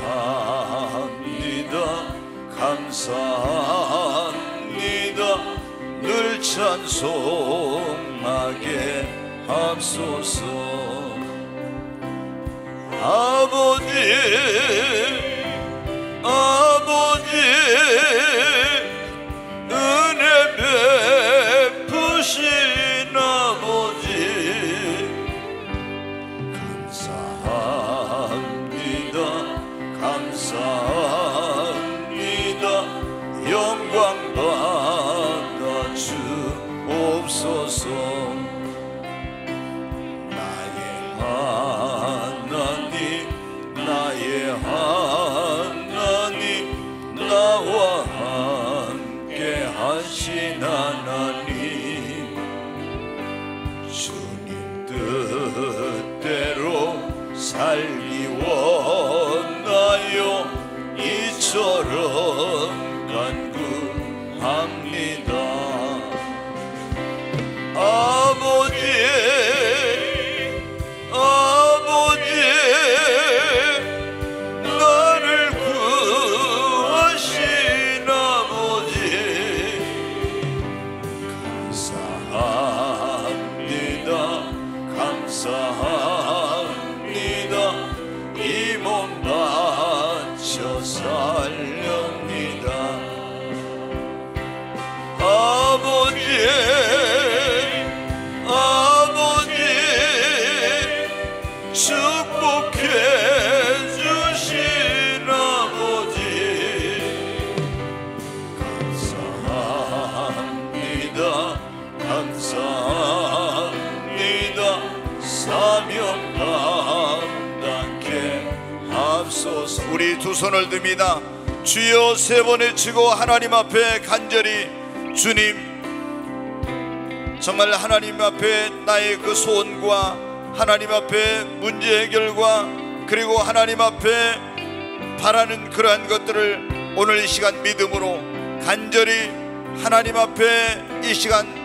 감사합니다, 감사합니다. 늘 찬송하게 하소서. 아버지, 아버지, 은혜 베푸신 아버지, 감사합니다, 감사합니다. 영광 받아 주옵소서. 나의 하나님, 나의 하나님, 나와 함께 하신 하나님, 주님 뜻대로 살기 원하여 이처럼 간구합니다. 아버지, 아버지, 나를 구하신 아버지, 감사합니다, 감사합니다. 이 몸 바쳐 살렵니다. 아버지, 아버지, 축복해 주신 아버지, 감사합니다, 감사합니다. 사명 감당케 하소서. 우리 두 손을 듭니다. 주여 세 번 외치고 하나님 앞에 간절히, 주님, 정말 하나님 앞에 나의 그 소원과 하나님 앞에 문제 해결과 그리고 하나님 앞에 바라는 그러한 것들을 오늘 이 시간 믿음으로 간절히 하나님 앞에 이 시간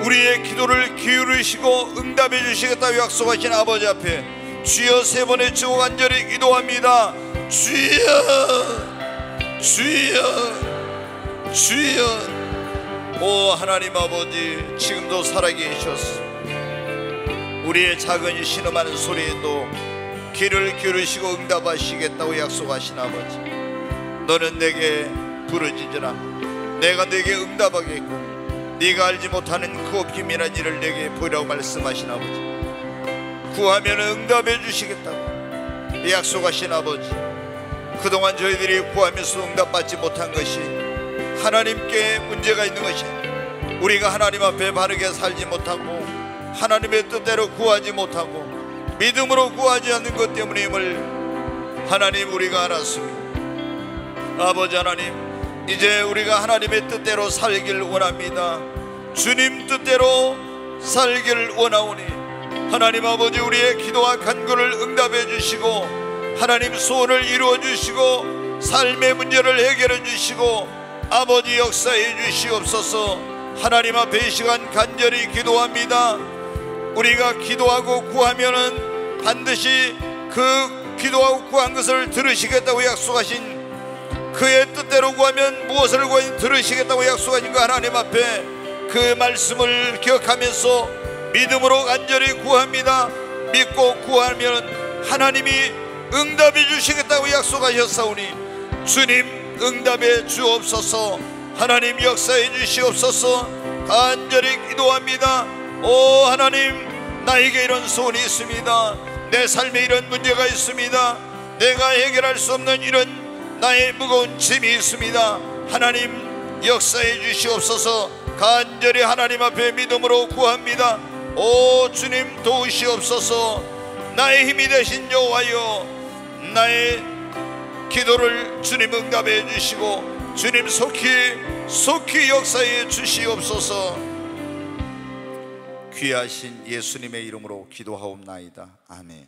우리의 기도를 기울이시고 응답해 주시겠다고 약속하신 아버지 앞에 주여 세 번 외치고 간절히 기도합니다. 주여, 주여, 주여. 오 하나님 아버지, 지금도 살아계셔서 우리의 작은 신음하는 소리에도 귀를 기울이시고 응답하시겠다고 약속하신 아버지, 너는 내게 부르짖으라, 내가 내게 응답하겠고 네가 알지 못하는 그 기미란 일을 내게 보이라고 말씀하신 아버지, 구하면 응답해 주시겠다고 약속하신 아버지, 그동안 저희들이 구하면서 응답받지 못한 것이 하나님께 문제가 있는 것이 우리가 하나님 앞에 바르게 살지 못하고 하나님의 뜻대로 구하지 못하고 믿음으로 구하지 않는 것 때문임을 하나님 우리가 알았습니다. 아버지 하나님, 이제 우리가 하나님의 뜻대로 살길 원합니다. 주님 뜻대로 살길 원하오니 하나님 아버지, 우리의 기도와 간구를 응답해 주시고 하나님 소원을 이루어 주시고 삶의 문제를 해결해 주시고 아버지 역사해 주시옵소서. 하나님 앞에 이 시간 간절히 기도합니다. 우리가 기도하고 구하면은 반드시 그 기도하고 구한 것을 들으시겠다고 약속하신, 그의 뜻대로 구하면 무엇을 구하든 들으시겠다고 약속하신 그 하나님 앞에 그 말씀을 기억하면서 믿음으로 간절히 구합니다. 믿고 구하면 하나님이 응답해 주시겠다고 약속하셨사오니 주님, 응답해 주옵소서. 하나님 역사해 주시옵소서. 간절히 기도합니다. 오 하나님, 나에게 이런 소원이 있습니다. 내 삶에 이런 문제가 있습니다. 내가 해결할 수 없는 이런 나의 무거운 짐이 있습니다. 하나님 역사해 주시옵소서. 간절히 하나님 앞에 믿음으로 구합니다. 오 주님 도우시옵소서. 나의 힘이 되신 여호와여, 나의 기도를 주님 응답해 주시고 주님 속히 역사해 주시옵소서. 귀하신 예수님의 이름으로 기도하옵나이다. 아멘.